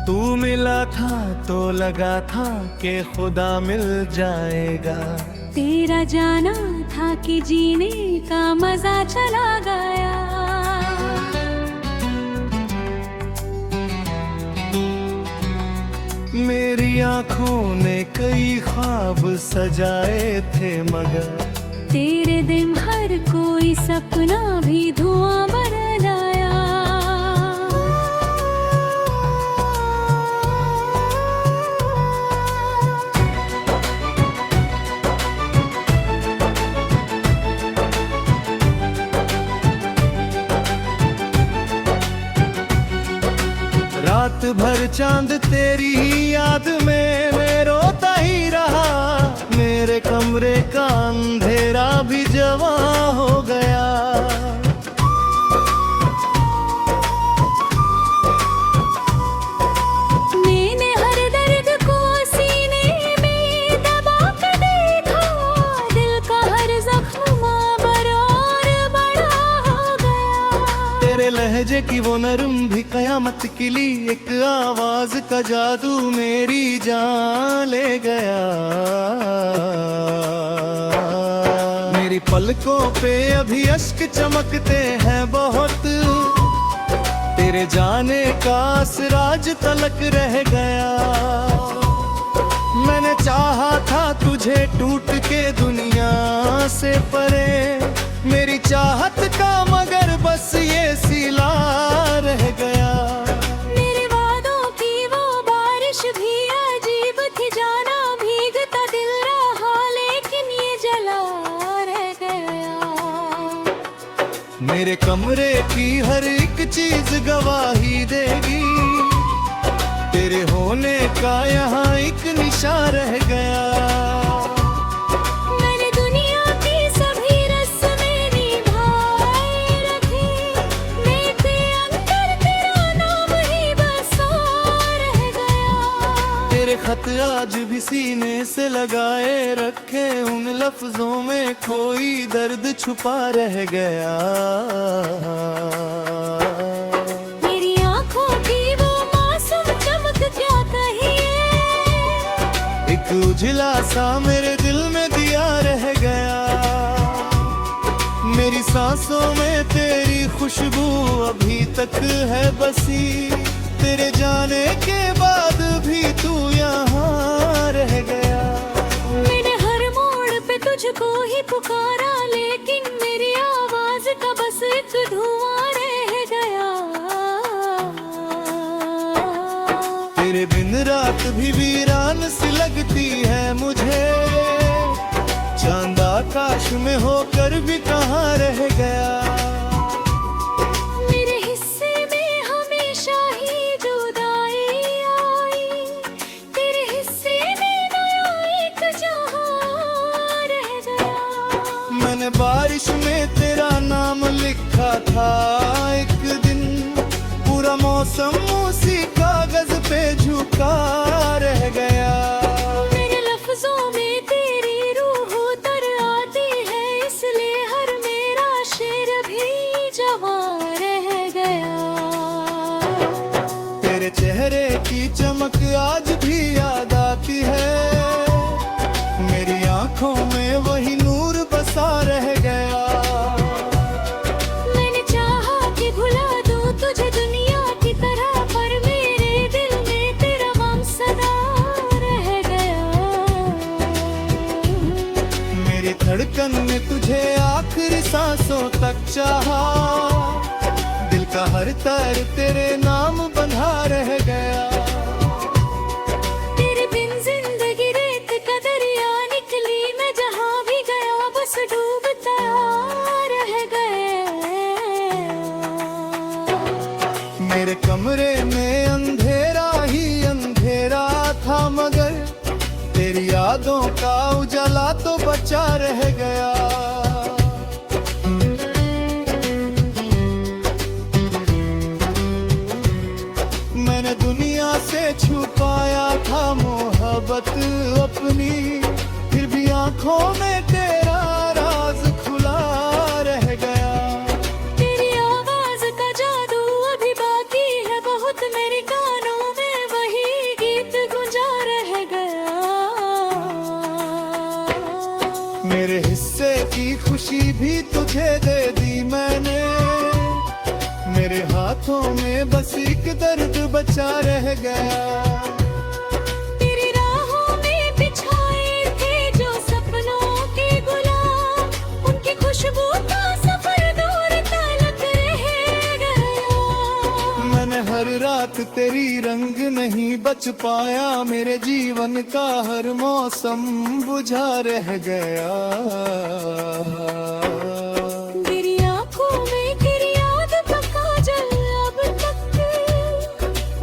तू मिला था तो लगा था कि खुदा मिल जाएगा। तेरा जाना था कि जीने का मजा चला गया। मेरी आंखों ने कई ख्वाब सजाए थे मगर तेरे दिन हर कोई सपना भी धुआं बन आया। रात भर चांद तेरी ही याद में मैं रोता ही रहा। मेरे कमरे का अंधेरा भी जवां हो गया। मैंने हर दर्द को सीने में दबा कर देखा। दिल का हर जख्म बराबर बड़ा हो गया। तेरे लहजे की वो नरम भी कयामत के लिए एक आवाज का जादू मेरी जान ले गया। मेरी पलकों पे अभी अश्क चमकते हैं बहुत। तेरे जाने का असराज तलक रह गया। मैंने चाहा था तुझे टूट के दुनिया से परे। मेरी चाहत का मगर बस ये सिला रह गया। मेरे वादों की वो बारिश भी अजीब थी। जाना भीगता दिल रहा लेकिन ये जला रह गया। मेरे कमरे की हर एक चीज गवाही देगी। तेरे होने का यहाँ एक निशान रह गया। मैंने दुनिया की सभी रस्में निभाए रखी। मेरे अंदर तेरा नाम ही बसा रह गया। तेरे खत आज भी सीने से लगाए रखे। उन लफ्जों में कोई दर्द छुपा रह गया। मेरी आंखों की वो मासूम चमक क्या कहिए। एक उजला सा मेरे दिल में दिया रह गया। मेरी सांसों में तेरी खुशबू अभी तक है बसी। तेरे जाने के बाद भी तू यहाँ रह गया। मैंने हर मोड़ पे तुझको ही पुकारा लेकिन मेरी आवाज का बस एक धुआं रह गया। तेरे बिन रात भी वीरान सी लगती है मुझे। चांद आकाश में होकर भी कहाँ रह गया। मेरे हिस्से में हमेशा ही जुदाई आई। तेरे हिस्से में नया एक जहां रह गया। मैंने बारिश में तेरा नाम लिखा था एक दिन। पूरा मौसम उसी कागज पे झुका रह गया। मेरे लफ्जों में तेरी रूह उतर आती है इसलिए हर मेरा शेर भी जवां रह गया। तेरे चेहरे की चमक आज भी याद आती है। मेरी आंखों में वही नूर बसा रह गया। मैंने चाहा कि भुला दूं तुझे दुनिया की तरह पर मेरे दिल में तेरा गम सदा रह गया। मेरी धड़कन ने तुझे आखिरी सांसों तक चाहा। दिल का हर तार तेरे नाम बंधा रह गया। तेरे बिन जिंदगी रेत का दरिया निकली। मैं जहां भी गया बस डूबता रह गया। मेरे कमरे में अंधेरा ही अंधेरा था मगर तेरी यादों का उजाला तो बचा रह गया। मैंने दुनिया से छुपाया था मोहब्बत अपनी। फिर भी आंखों में तेरा राज खुला रह गया। तेरी आवाज का जादू अभी बाकी है बहुत। मेरे कानों में वही खुशी भी तुझे दे दी मैंने। मेरे हाथों में बस एक दर्द बचा रह गया। तेरी राहों में बिछाए थे जो सपनों के गुलाब, उनकी खुशबू का सफर दूर तलक रह गया। मैंने हर रात तेरी रंग नहीं बच पाया, मेरे जीवन का हर मौसम बुझा रह गया। तेरी आंखों में तेरी याद का काजल अब तक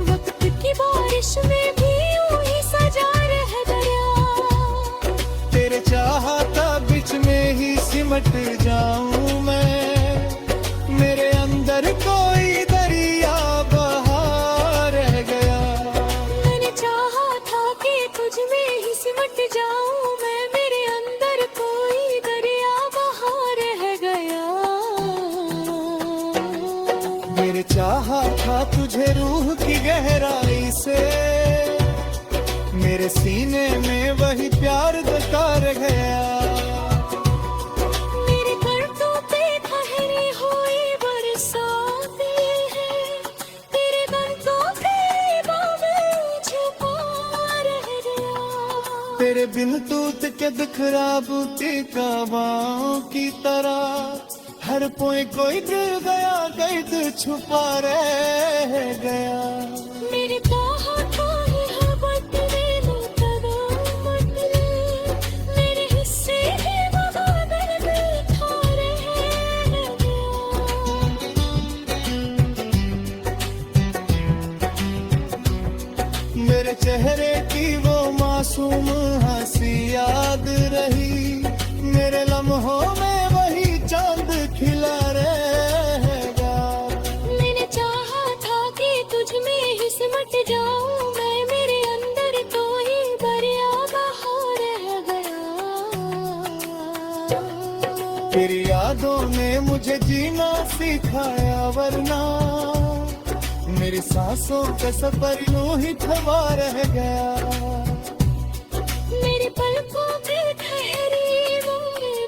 वक्त की बारिश में भी यूं ही सजा रह गया। तेरे चाहता बीच में ही सिमट जाऊं मैं, मेरे अंदर कोई दरिया बहा रह गया। मैंने चाहा था कि तुझ में ही सिमट जाऊं मैं, मेरे अंदर कोई दरिया बहा रह गया। मेरे चाहा था तुझे रूह की गहराई से, मेरे सीने में वही प्यार दका रह गया। मेरे पर्दों पे ठहरी हुई बरसाते हैं, तेरे बंदों पे बादल छुपा रह गया। तेरे बिन तूत के दिखरा बूटी काबाओं की तरह, हर पोए कोई दिल गया कैद छुपा रह गया। मेरे चाहता है मोहब्बत में मुकद्दमत रे, मेरे हिस्से है बगावत में था रह गया। मेरे चेहरे की वो मासूम हंसी याद रही, मेरे लम्हों में वही चांद खिला रहेगा। मैंने चाहा था कि तुझ में ही सिमट जाऊं मैं, मेरे अंदर कोई दरिया बहा रह गया। तेरी यादों ने मुझे जीना सिखाया, वरना मेरी सांसों का सफर यूं ही थमा रह गया। मेरी पलकों पे ठहरी वो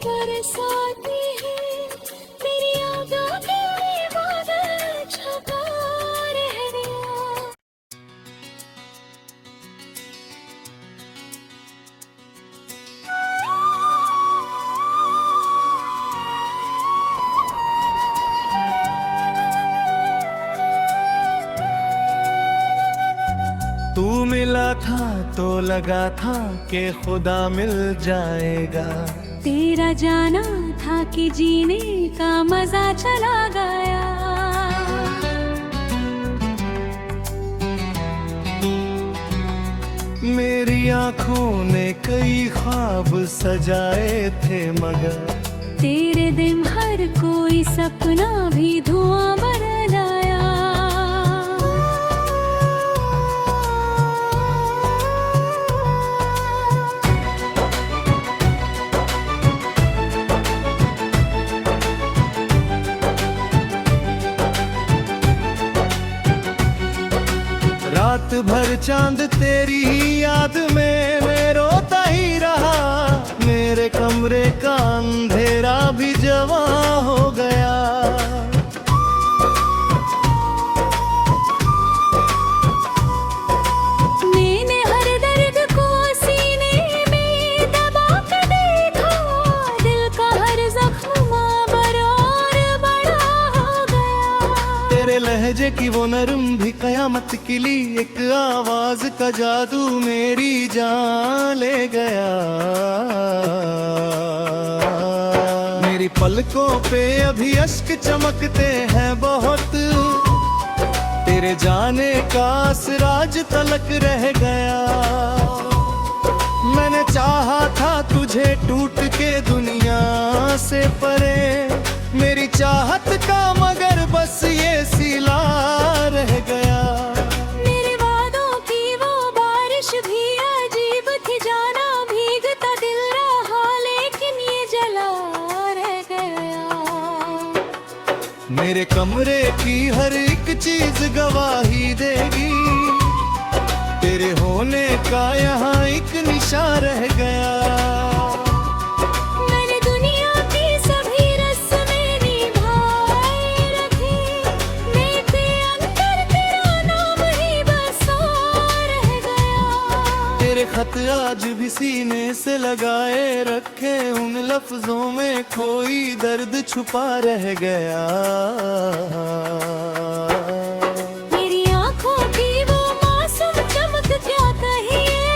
बरसाती है, तेरी यादों के बादल छपा रह गया। तू मिला था तो लगा था कि खुदा मिल जाएगा। तेरा जाना था कि जीने का मजा चला गया। मेरी आंखों ने कई ख्वाब सजाए थे, मगर तेरे दिन हर कोई सपना भी धुआं बन आया। रात भर चांद तेरी ही याद में मैं रोता ही रहा, मेरे कमरे का अंधेरा भी जवां हो गया। मैंने हर दर्द को सीने में दबा कर देखा, दिल का हर जख्म बरार बड़ा हो गया। तेरे लहजे की वो नरम भी कयामत के लिए एक आवाज का जादू मेरी जान ले गया। मेरी पलकों पे अभी अश्क चमकते हैं बहुत, तेरे जाने का असराज तलक रह गया। मैंने चाहा था तुझे टूट के दुनिया से परे, मेरी चाहत का मगर बस ये सिला रह गया। मेरे वादों की वो बारिश भी अजीब थी, जाना भीगता दिल रहा लेकिन ये जला रह गया। मेरे कमरे की हर एक चीज गवाही देगी, तेरे होने का यहाँ एक निशान रह गया। मैंने दुनिया की सभी खत आज भी सीने से लगाए रखे, उन लफ्जों में कोई दर्द छुपा रह गया। मेरी आंखों की वो मासूम चमक क्या कहिए,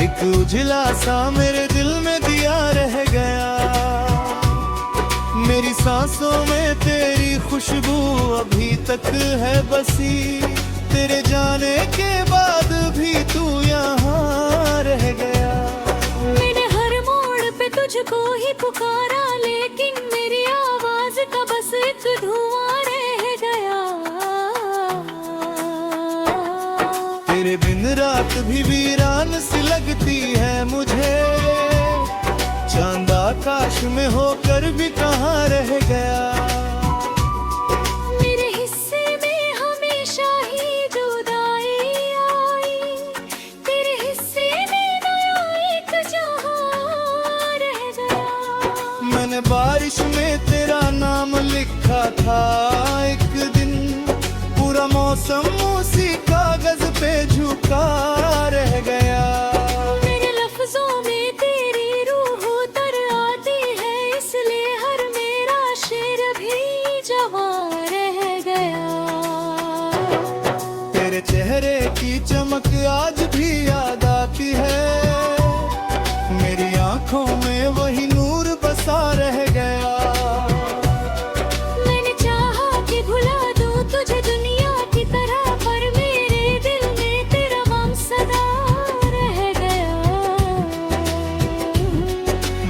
एक उजला सा मेरे दिल में दिया रह गया। मेरी सांसों में तेरी खुशबू अभी तक है बसी, तेरे जाने के बाद भी तू यहाँ रह गया। मैंने हर मोड़ पे तुझको ही पुकारा, लेकिन मेरी आवाज का बस एक धुआं रह गया। तेरे बिन रात भी वीरान सी लगती है मुझे, चांद आकाश में होकर भी कहाँ रह गया। मेरे हिस्से में हमेशा ही जुदाई आई, तेरे हिस्से में नया एक जहां रह गया। मैंने बारिश में तेरा नाम लिखा था एक दिन, पूरा मौसम उसी कागज पे झुका रह गया। मेरे लफ्जों में तेरी रूह उतर आती है, इसलिए हर मेरा शेर भी जवां रह गया। तेरे चेहरे की चमक आज भी याद आती है, मेरी आंखों में वही नूर बसा रह गया। मैंने चाहा कि भुला दूं तुझे दुनिया की तरह, पर मेरे दिल में तेरा गम सदा रह गया।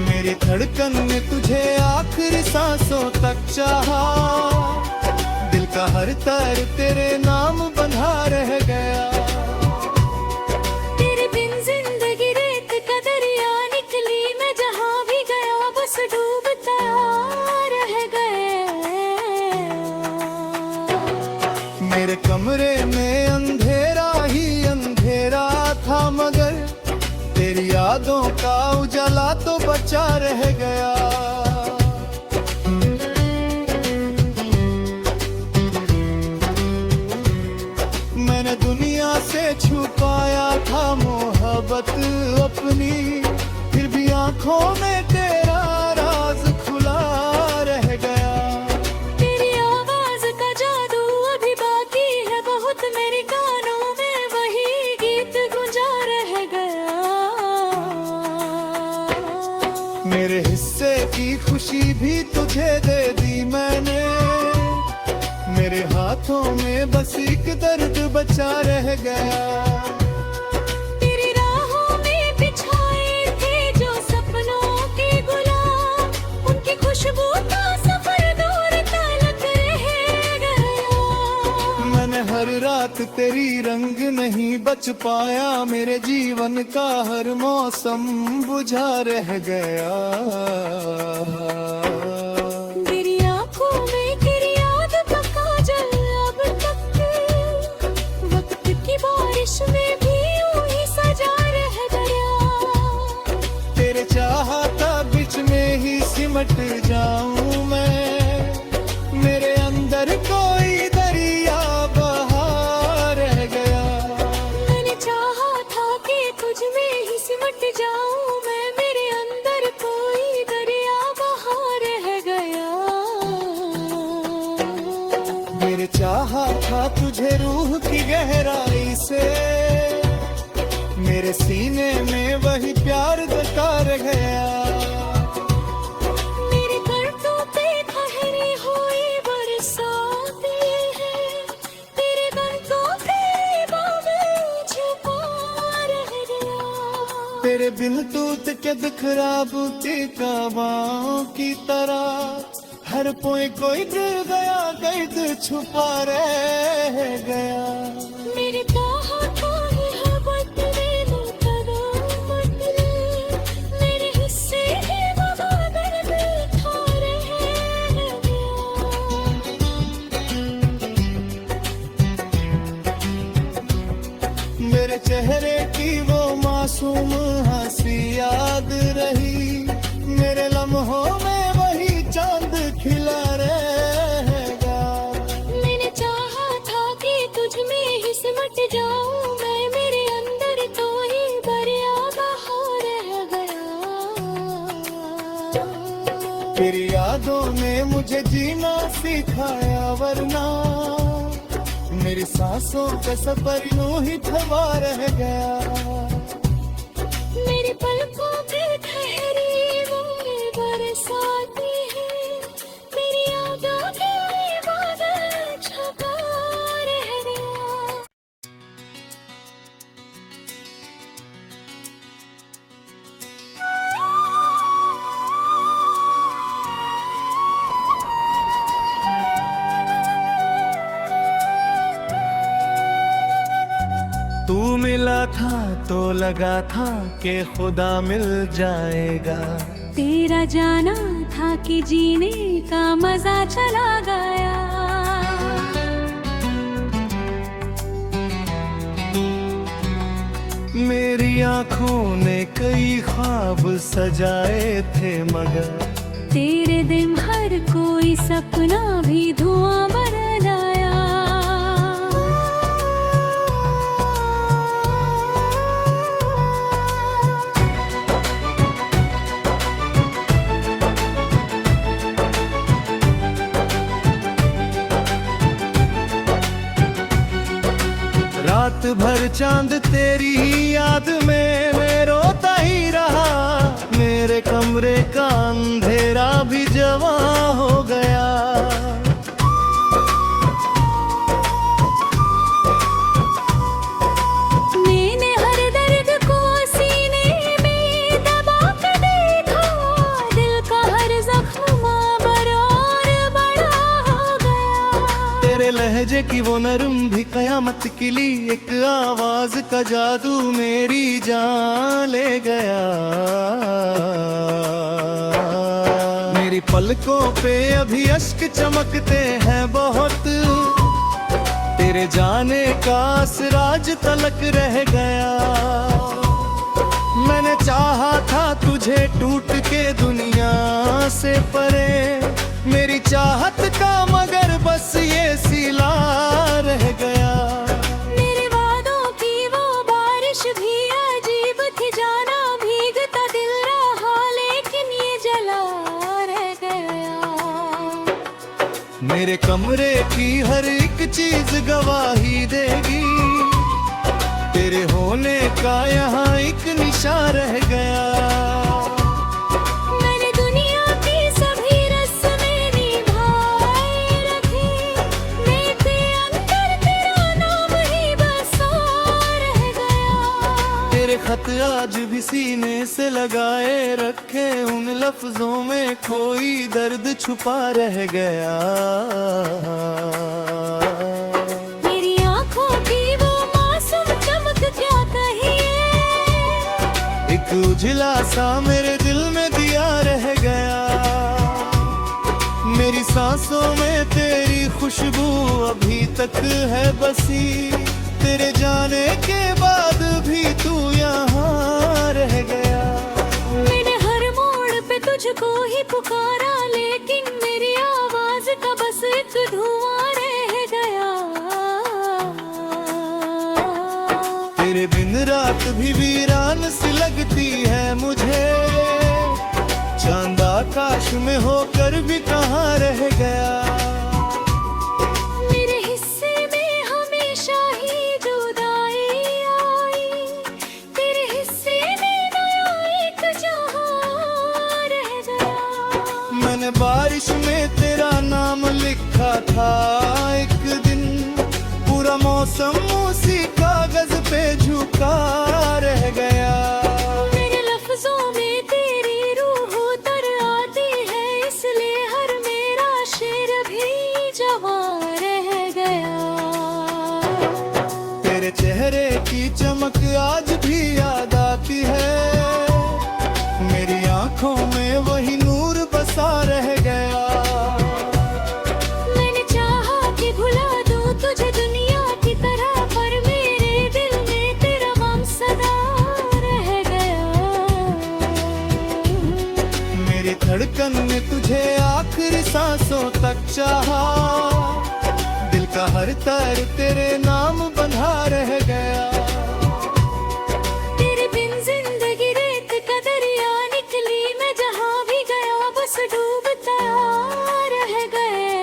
मेरी धड़कन ने तुझे आखिरी सांसों तक चाहा, दिल का हर तार तेरे नाम बंधा रह गया। तेरे बिन जिंदगी रेत का दरिया निकली, मैं जहां भी गया बस डूबता रह गया। मेरे कमरे में अंधेरा ही अंधेरा था, मगर तेरी यादों का उजाला तो बचा रह गया। मैंने दुनिया से छुपाया था मोहब्बत अपनी, फिर भी आंखों में तेरा राज खुला रह गया। तेरी आवाज का जादू अभी बाकी है बहुत, मेरे कानों में वही गीत गुंजा रह गया। मेरे हिस्से की खुशी भी तुझे दे दी मैंने, मेरे हाथों में बस एक दर्द बचा रह गया। तेरी राहों में बिछाए थे जो सपनों के गुलाब, उनकी खुशबू का सफर दूर तलक रह गया। मैंने हर रात तेरी रंग नहीं बच पाया, मेरे जीवन का हर मौसम बुझा रह गया। तेरी आंखों में तेरी याद का काजल अब तक, वक्त की बारिश में भी यूं ही सजा रह गया। तेरे चाहता बीच में ही सिमट जाऊं मैं, मेरे अंदर कोई दरिया बहा रह गया। मैंने चाहा था कि तुझ में ही सिमट जाऊं मैं, मेरे अंदर कोई दरिया बहा रह गया। मेरे चाहा था तुझे रूह की गहराई से, मेरे सीने में वही प्यार दका रह गया। मेरे दर्दों पे ठहरी हुई बरसाते हैं, तेरे दर्दों पे बादल छुपा रह गया। तेरे बिन टूट के बिखरा बुद्धि का बाहों की तरह, हर पोए कोई गिर गया कैद छुपा रह गया। मेरे चाहता है बदले लो कदम बदले, मेरे हिस्से के बहादुर दिल था रह गया। मेरे चेहरे की वो मासूम हंसी याद रही, मेरे लम्हों में वही चांद खिला रहेगा। मैंने चाहा था कि तुझ में ही सिमट जाऊं मैं, मेरे अंदर तो ही ना सिखाया वरना मेरी सांसों का सफर यूं ही थमा रह गया। मेरी पलकों पे ठहरी बूंदे बरसाती है, मेरी यादों के बादल छपा रह गया। तू मिला था तो लगा था कि खुदा मिल जाएगा। तेरा जाना था कि जीने का मजा चला गया। मेरी आंखों ने कई ख्वाब सजाए थे मगर तेरे दिन हर कोई सपना भी धुआं बन आया। रात भर चांद तेरी ही याद में मैं रोता ही रहा। मेरे कमरे का अंधेरा भी जवां हो गया। मैंने हर दर्द को सीने में दबा के देखा, दिल का हर जख्म बरार बड़ा हो गया। तेरे लहजे की वो नरम भी कयामत की ली एक आवाज का जादू मेरी जान ले गया। मेरी पलकों पे अभी अश्क चमकते हैं बहुत, तेरे जाने का असराज तलक रह गया। मैंने चाहा था तुझे टूट के दुनिया से परे, मेरी चाहत का मगर बस ये सिला रह गया। मेरे वादों की वो बारिश भी अजीब थी, जाना भीगता दिल रहा लेकिन ये जला रह गया। मेरे कमरे की हर एक चीज गवाही देगी, तेरे होने का यहाँ एक निशान रह गया। मैंने दुनिया की सभी रस्में निभाए रखी, मेरे अंदर तेरा नाम ही बसा रह गया। तेरे खत आज भी सीने से लगाए रखे, उन लफ्जों में कोई दर्द छुपा रह गया। मेरी आंखों की वो मासूम चमक क्या कहिए, एक उजला सा मेरे दिल में दिया रह गया। मेरी सांसों में तेरी खुशबू अभी तक है बसी, तेरे जाने के बाद भी तू यहाँ रह गया। मैंने हर मोड़ पे तुझको ही पुकारा, लेकिन मेरी आवाज का बस एक धुआं रह गया। तेरे बिन रात भी वीरान सी लगती है मुझे, चांद आकाश में होकर भी कहाँ रह गया। मेरे हिस्से में हमेशा ही जुदाई आई, तेरे हिस्से में नया एक जहां रह गया। मैंने बारिश में तेरा नाम लिखा था एक दिन, पूरा मौसम उसी कागज पे झुका रह गया। मेरे लफ्जों में तेरी रूह उतर आती है, इसलिए हर मेरा शेर भी जवां रह गया। तेरे चेहरे की चमक आज भी याद आती है, मेरी आंखों में वही नूर बसा रह गया। मैंने चाहा कि भुला दूं तुझे दुनिया की तरह, पर मेरे दिल में तेरा गम सदा रह गया। मेरी धड़कन ने तुझे आखिरी सांसों तक चाहा, दिल का हर तार तेरे नाम बंधा रह गया। तेरे बिन जिंदगी रेत का दरिया निकली, मैं जहां भी गया बस डूबता रह गया।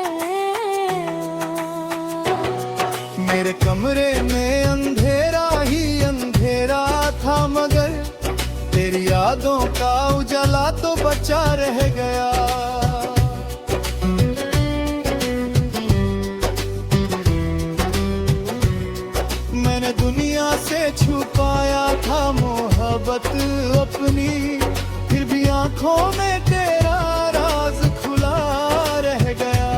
में अंधेरा ही अंधेरा था, मगर तेरी यादों का उजाला तो बचा रह गया। मैंने दुनिया से छुपाया था मोहब्बत अपनी, फिर भी आंखों में तेरा राज खुला रह गया।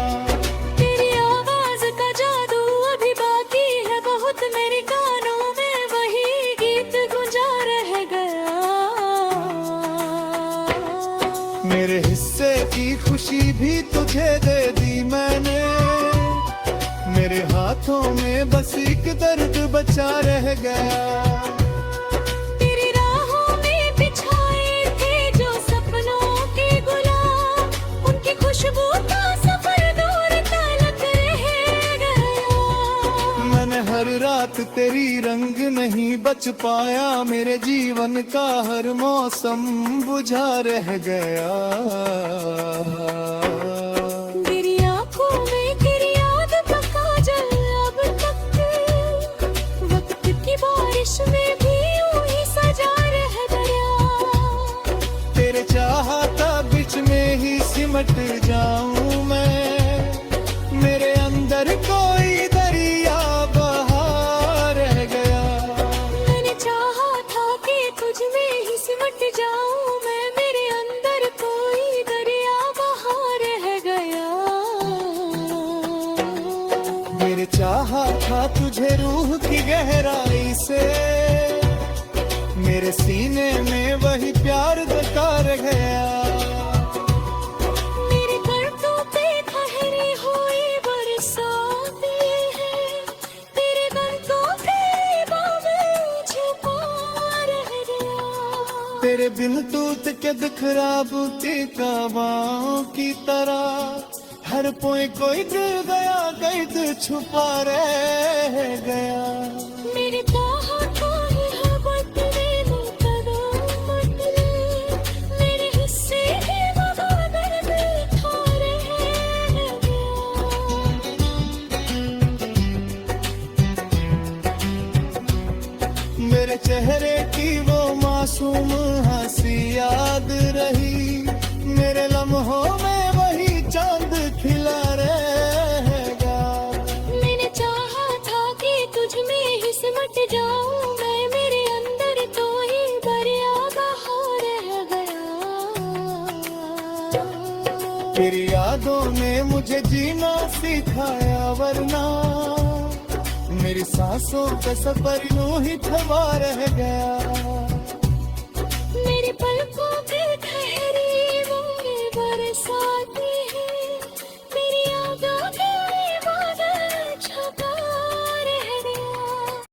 तेरी आवाज का जादू अभी बाकी है बहुत, मेरे कानों में वही गीत गुंजा रह गया। मेरे हिस्से की खुशी भी तुझे दे दी मैंने, मेरे हाथों में बस एक दर्द बचा रह गया। तेरी राहों में बिछाए थे जो सपनों के गुलाब, उनकी खुशबू का सफर दूर तलक रह गया। मैंने हर रात तेरी रंग नहीं बच पाया, मेरे जीवन का हर मौसम बुझा रह गया। तेरी आंखों में तेरी याद का काजल अब तक, वक्त की बारिश में भी यूं ही सजा रह गया। तेरे चाहता बीच में ही सिमट जाऊं मैं, मेरे अंदर कोई दरिया बहा रह गया। मैंने चाहा था कि तुझ में ही सिमट जाऊं मैं, मेरे अंदर कोई दरिया बहा रह गया। मेरे चाहा था तुझे रूह की गहराई से, मेरे सीने में वही प्यार दका रह गया। मेरे गर्दों पे ठहरी हुई बरसातें हैं, तेरे गर्दों पे बादल छुपा रह गया। तेरे बिन टूट के बिखरा बूटी काबाओं की तरह, हर पोए कोई दिल गया कैद छुपा रह गया। मेरे चाहतों ही मोहब्बत ने मुकदम बदले, मेरे हिस्से ही वफा दर्द था रह गया। मेरे चेहरे की वो मासूम हंसी याद रही, मेरे लम्हों में वही चांद खिला रहेगा। मैंने चाहा था कि तुझ में ही सिमट जाऊं मैं, मेरे अंदर तो ही दरिया बहा रह गया। तेरी यादों ने मुझे जीना सिखाया, वरना मेरी सांसों का सफर यूं ही थमा रह गया।